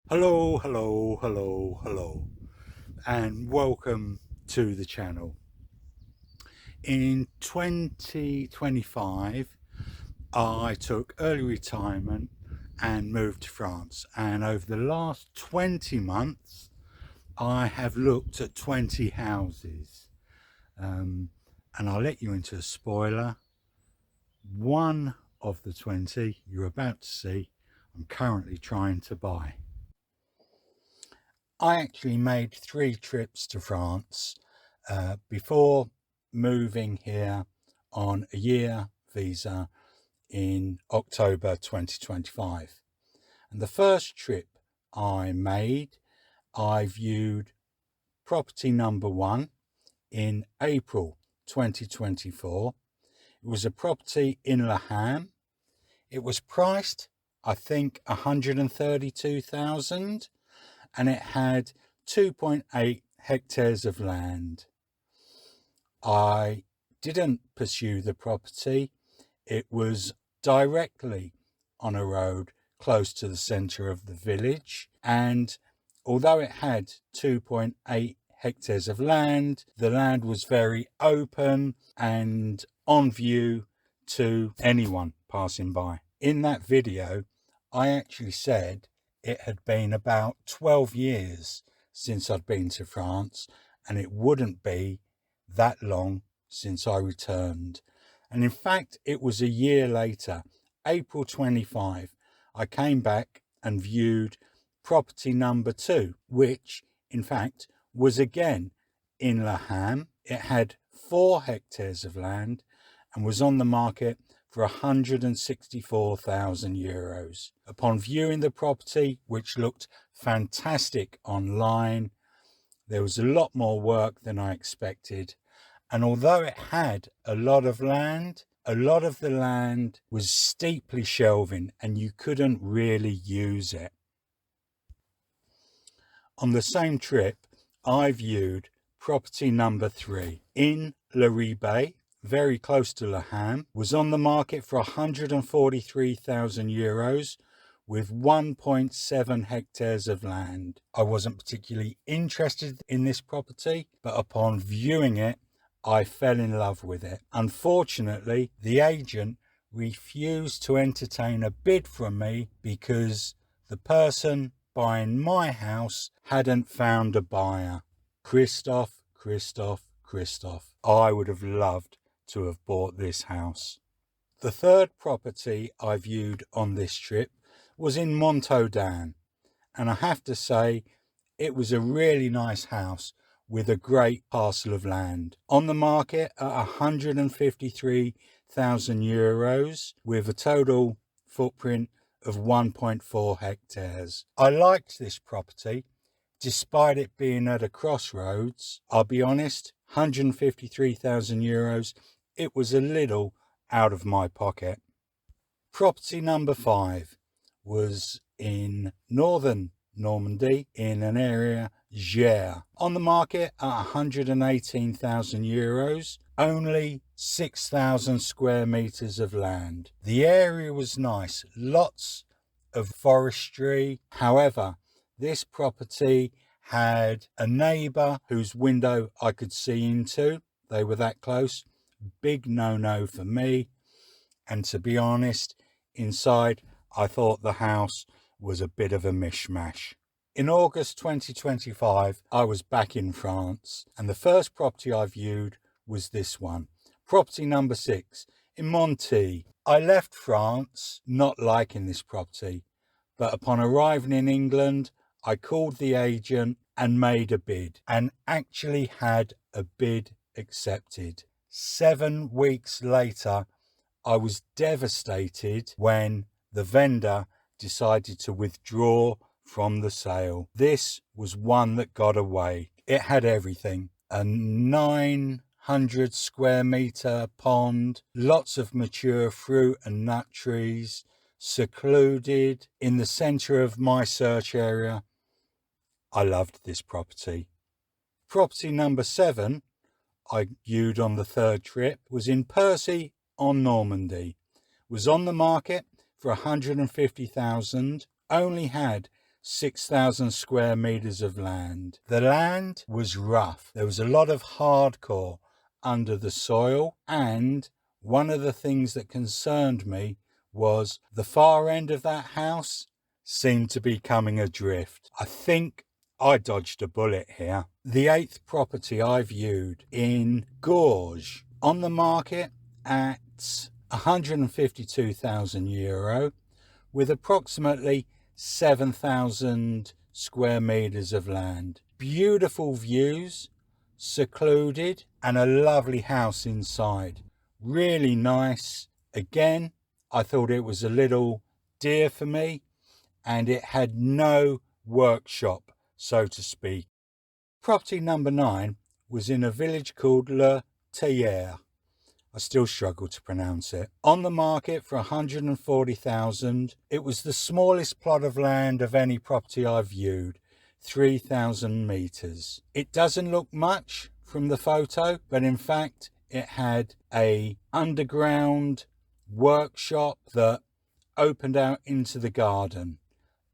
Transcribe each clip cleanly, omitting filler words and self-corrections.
Hello, hello, hello, hello, and welcome to the channel. In 2025, I took early retirement and moved to France. And over the last 20 months, I have looked at 20 houses. And I'll let you into a spoiler. One of the 20 you're about to see, I'm currently trying to buy. I actually made 3 trips to France before moving here on a year visa in October 2025. And the first trip I made, I viewed property number 1 in April 2024. It was a property in Le Ham. It was priced, I think, 132,000, and it had 2.8 hectares of land. I didn't pursue the property. It was directly on a road close to the centre of the village, and although it had 2.8 hectares of land, the land was very open and on view to anyone passing by. In that video, I actually said it had been about 12 years since I'd been to France, and it wouldn't be that long since I returned. And in fact, it was a year later, April 25, I came back and viewed property number 2, which in fact was again in Le Ham. It had 4 hectares of land and was on the market for 164,000 euros. Upon viewing the property, which looked fantastic online, there was a lot more work than I expected. And although it had a lot of land, a lot of the land was steeply shelving and you couldn't really use it. On the same trip, I viewed property number 3 in Le Rebay, very close to Le Ham, was on the market for 143,000 euros with 1.7 hectares of land. I wasn't particularly interested in this property, but upon viewing it, I fell in love with it. Unfortunately, the agent refused to entertain a bid from me because the person buying my house hadn't found a buyer. Christoph. I would have loved to have bought this house. The third property I viewed on this trip was in Montaudin, and I have to say it was a really nice house with a great parcel of land. On the market at 153,000 euros with a total footprint of 1.4 hectares. I liked this property despite it being at a crossroads. I'll be honest, 153,000 euros, it was a little out of my pocket. Property number 5 was in northern Normandy in an area, Gers, on the market at 118,000 euros, only 6,000 square meters of land. The area was nice, lots of forestry. However, this property had a neighbour whose window I could see into. They were that close. Big no-no for me. And to be honest, inside, I thought the house was a bit of a mishmash. In August 2025, I was back in France, and the first property I viewed was this one, property number 6 in Monty. I left France not liking this property, but upon arriving in England, I called the agent and made a bid, and actually had a bid accepted. 7 weeks later, I was devastated when the vendor decided to withdraw from the sale. This was one that got away. It had everything. A 900 square meter pond, lots of mature fruit and nut trees, secluded in the center of my search area. I loved this property. Property number 7 I viewed on the third trip was in Percy on Normandy. Was on the market for 150,000, only had 6,000 square meters of land. The land was rough. There was a lot of hardcore under the soil, and one of the things that concerned me was the far end of that house seemed to be coming adrift. I think I dodged a bullet here. The 8th property I viewed in Gorges, on the market at €152,000 with approximately 7,000 square meters of land. Beautiful views, secluded, and a lovely house inside. Really nice. Again, I thought it was a little dear for me, and it had no workshop, so to speak. Property number 9 was in a village called Le Théière. I still struggle to pronounce it. On the market for 140,000. It was the smallest plot of land of any property I've viewed, 3,000 meters. It doesn't look much from the photo, but in fact it had a underground workshop that opened out into the garden.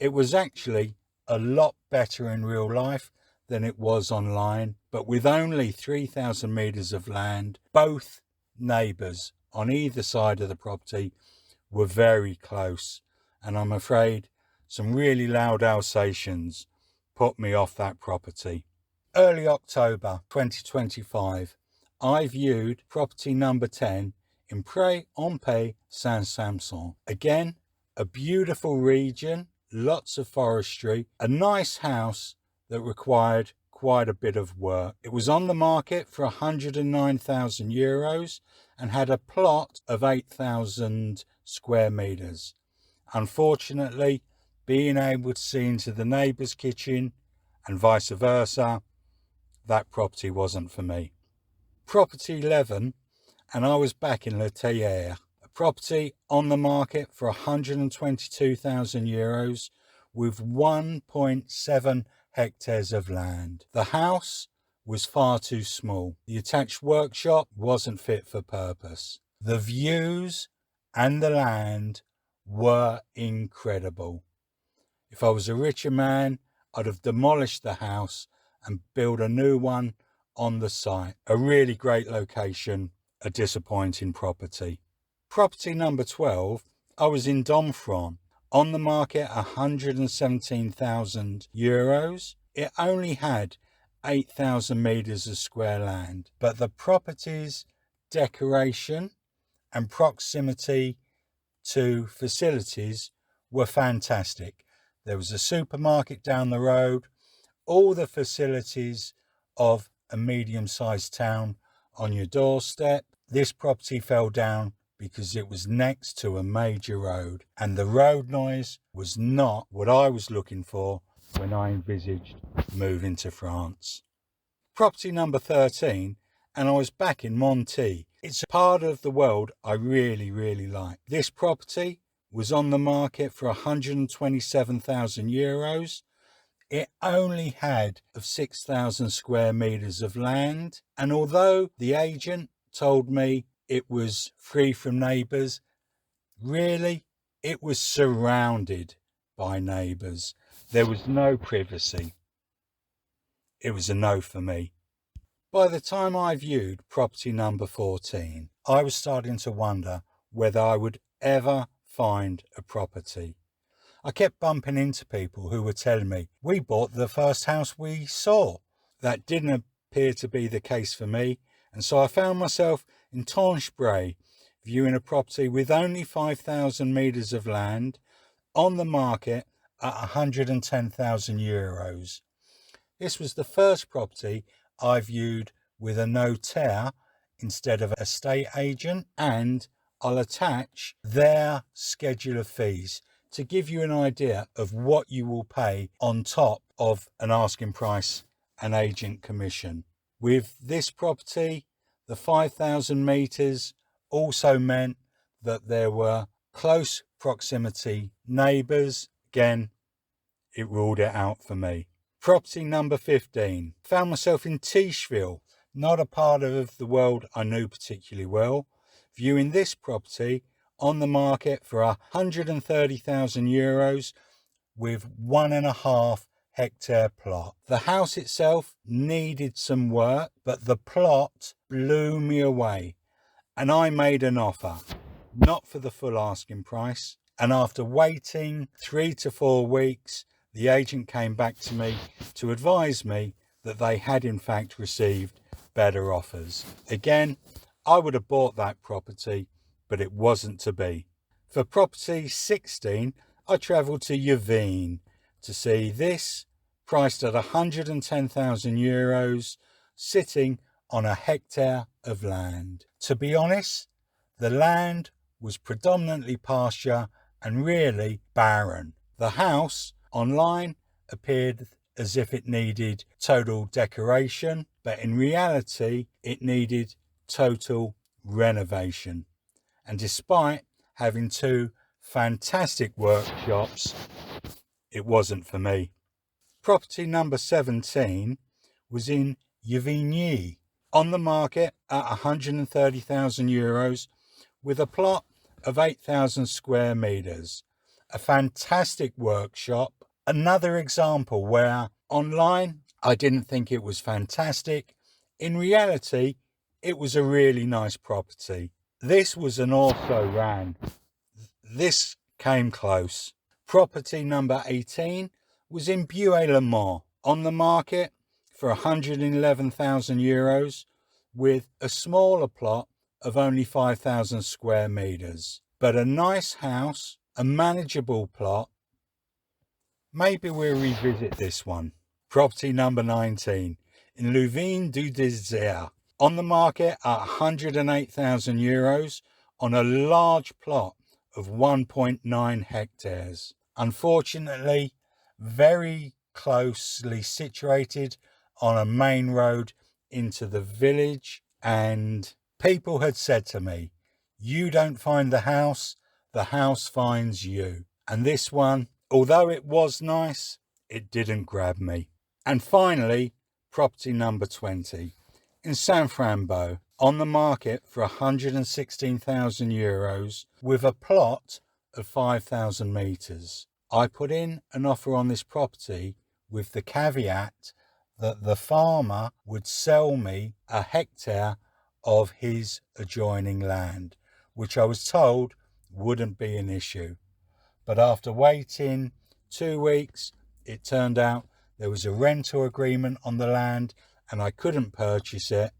It was actually a lot better in real life than it was online, but with only 3,000 meters of land, both neighbours on either side of the property were very close, and I'm afraid some really loud Alsatians put me off that property. Early October 2025, I viewed property number 10 in Pré-en-Paix, Saint-Sampson. Again, a beautiful region, lots of forestry, a nice house that required quite a bit of work. It was on the market for €109,000 and had a plot of 8,000 square meters. Unfortunately, being able to see into the neighbour's kitchen and vice versa, that property wasn't for me. Property 11, and I was back in Le Théière. A property on the market for €122,000 with 1.7 hectares of land. The house was far too small. The attached workshop wasn't fit for purpose. The views and the land were incredible. If I was a richer man, I'd have demolished the house and built a new one on the site. A really great location, a disappointing property. Property number 12, I was in Domfront. On the market, €117,000. It only had 8,000 meters of square land, but the property's decoration and proximity to facilities were fantastic. There was a supermarket down the road, all the facilities of a medium-sized town on your doorstep. This property fell down because it was next to a major road, and the road noise was not what I was looking for when I envisaged moving to France. Property number 13, and I was back in Monty. It's a part of the world I really like. This property was on the market for €127,000. It only had 6,000 square meters of land, and although the agent told me it was free from neighbours, really, it was surrounded by neighbours. There was no privacy. It was a no for me. By the time I viewed property number 14, I was starting to wonder whether I would ever find a property. I kept bumping into people who were telling me, we bought the first house we saw. That didn't appear to be the case for me, and so I found myself in Tonchbray, viewing a property with only 5,000 meters of land on the market at €110,000. This was the first property I viewed with a notaire instead of an estate agent, and I'll attach their schedule of fees to give you an idea of what you will pay on top of an asking price and agent commission. With this property, the 5,000 meters also meant that there were close proximity neighbours. Again, it ruled it out for me. Property number 15. Found myself in Ticheville, not a part of the world I knew particularly well, viewing this property on the market for €130,000 with 1.5 hectare plot. The house itself needed some work, but the plot blew me away, and I made an offer, not for the full asking price. And after waiting 3 to 4 weeks, the agent came back to me to advise me that they had in fact received better offers. Again, I would have bought that property, but it wasn't to be. For property 16, I travelled to Yavin to see this, priced at €110,000, sitting on a hectare of land. To be honest, the land was predominantly pasture and really barren. The house online appeared as if it needed total decoration, but in reality it needed total renovation. And despite having 2 fantastic workshops, it wasn't for me. Property number 17 was in Yavigny, on the market at €130,000 with a plot of 8,000 square meters. A fantastic workshop. Another example where online I didn't think it was fantastic. In reality, it was a really nice property. This was an also ran. This came close. Property number 18 was in Buée-le-Mans, on the market for €111,000 with a smaller plot of only 5,000 square meters. But a nice house, a manageable plot. Maybe we'll revisit this one. Property number 19 in Louvain-du-Désert, on the market at €108,000 on a large plot of 1.9 hectares. Unfortunately, very closely situated on a main road into the village, and people had said to me, you don't find the house finds you. And this one, although it was nice, it didn't grab me. And finally, property number 20 in Saint-Frambeau, on the market for €116,000 with a plot of 5,000 meters. I put in an offer on this property with the caveat that the farmer would sell me a hectare of his adjoining land, which I was told wouldn't be an issue. But after waiting 2 weeks, it turned out there was a rental agreement on the land and I couldn't purchase it.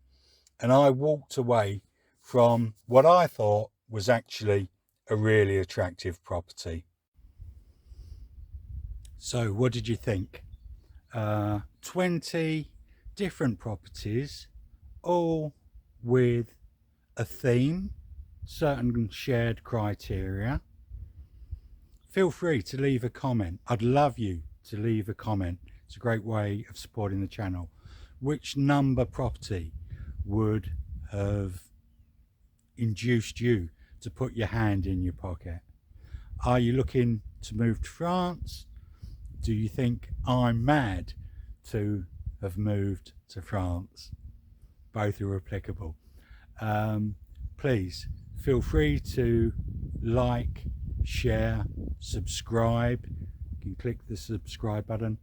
And I walked away from what I thought was actually a really attractive property. So what did you think? 20 different properties, all with a theme, certain shared criteria. Feel free to leave a comment. I'd love you to leave a comment. It's a great way of supporting the channel. Which number property would have induced you to put your hand in your pocket? Are you looking to move to France? Do you think I'm mad to have moved to France? Both are applicable. Please feel free to like, share, subscribe. You can click the subscribe button.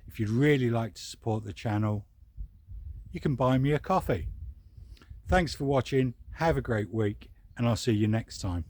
If you'd really like to support the channel, you can buy me a coffee. Thanks for watching. Have a great week, and I'll see you next time.